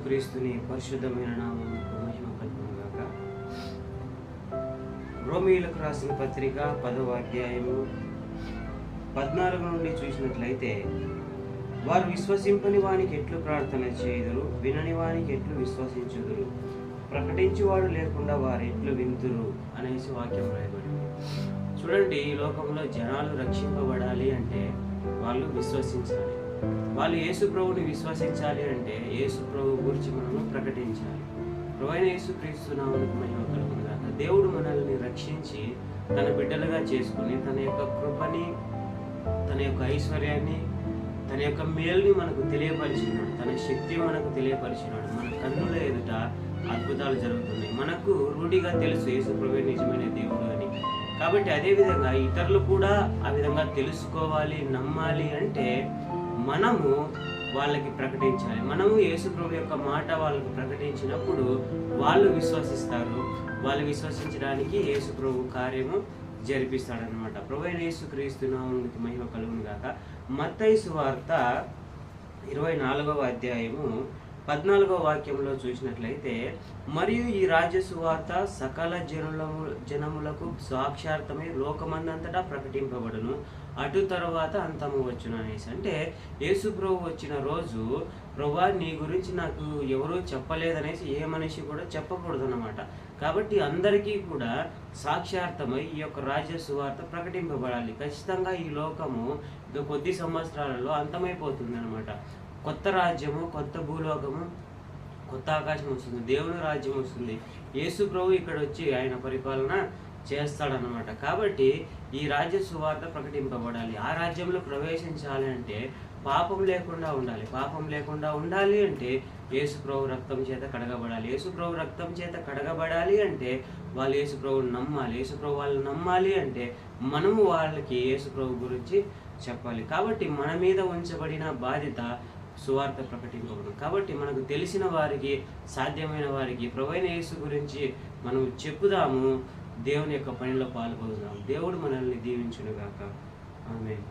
యేసుక్రీస్తుని పరిశుద్ధమైన నామమునకు మహిమ కలుగును గాక. రోమీయులకు రాసిన పత్రిక 10వ అధ్యాయము 14 నుండి చూసినట్లయితే, వారు విశ్వసింపని వానికి ఎట్లు ప్రార్థన చేయుదురు, వినని వానికి ఎట్లు విశ్వసించుదురు, ప్రకటించువాడు లేకుండా వారు ఎట్లు వింతురు అనేసి వాక్యం రాయబడింది. చూడండి, ఈ లోకంలో జనాలు రక్షింపబడాలి అంటే వాళ్ళు విశ్వసించాలి. వాళ్ళు యేసు ప్రభువుని విశ్వసించాలి అంటే యేసు ప్రభు గురించి మనము ప్రకటించాలి. ప్రభువైన యేసుక్రీస్తు నామమునకు మహిమ కలుగును గాక. దేవుడు మనల్ని రక్షించి తన బిడ్డలుగా చేసుకుని తన యొక్క కృపని, తన యొక్క ఐశ్వర్యాన్ని, తన యొక్క మేలుని మనకు తెలియపరిచినాడు. తన శక్తి మనకు తెలియపరిచినాడు. మన కన్నుల ఎదుట అద్భుతాలు జరుగుతున్నాయి. మనకు రూఢిగా తెలుసు యేసు ప్రభువే నిజమైన దేవుడు అని. కాబట్టి అదేవిధంగా ఇతరులు కూడా ఆ విధంగా తెలుసుకోవాలి, నమ్మాలి అంటే మనము వాళ్ళకి ప్రకటించాలి. మనము యేసు ప్రభు యొక్క మాట వాళ్ళకి ప్రకటించినప్పుడు వాళ్ళు విశ్వసిస్తారు. వాళ్ళు విశ్వసించడానికి యేసు ప్రభు కార్యము జరిపిస్తాడనమాట. ప్రభువైన యేసుక్రీస్తు నామమునకు మహిమ కలుగును గాక. మత్తయి సువార్త 24వ అధ్యాయము 14వ వాక్యంలో చూసినట్లయితే, మరియు ఈ రాజ్య సువార్త సకల జనములకు సాక్షార్థమై లోకమందంతటా ప్రకటింపబడును, అటు తర్వాత అంతము వచ్చును అనేసి. అంటే యేసు ప్రభు వచ్చిన రోజు, ప్రభువా నీ గురించి నాకు ఎవరూ చెప్పలేదనేసి ఏ మనిషి కూడా చెప్పకూడదు అన్నమాట. కాబట్టి అందరికీ కూడా సాక్షార్థమై ఈ యొక్క రాజ్య సువార్త ప్రకటింపబడాలి. ఖచ్చితంగా ఈ లోకము కొద్ది సంవత్సరాలలో అంతమైపోతుంది అనమాట. కొత్త రాజ్యము, కొత్త భూలోకము, కొత్త ఆకాశం వస్తుంది, దేవుని రాజ్యం వస్తుంది. యేసు ప్రభు ఇక్కడ వచ్చి ఆయన పరిపాలన చేస్తాడనమాట. కాబట్టి ఈ రాజ్య సువార్త ప్రకటింపబడాలి. ఆ రాజ్యంలో ప్రవేశించాలి అంటే పాపం లేకుండా ఉండాలి. పాపం లేకుండా ఉండాలి అంటే యేసు ప్రభు రక్తం చేత కడగబడాలి. యేసు ప్రభు రక్తం చేత కడగబడాలి అంటే వాళ్ళు యేసు ప్రభువుని నమ్మాలి. యేసు ప్రభు వాళ్ళు నమ్మాలి అంటే మనము వాళ్ళకి యేసు ప్రభు గురించి చెప్పాలి. కాబట్టి మన మీద ఉంచబడిన బాధ్యత సువార్త ప్రకటింపబడు. కాబట్టి మనకు తెలిసిన వారికి, సాధ్యమైన వారికి ప్రభువైన యేసు గురించి మనం చెప్పుదాము. దేవుని యొక్క పనిలో పాల్గొందాం. దేవుడు మనల్ని దీవించును గాక. ఆమేన్.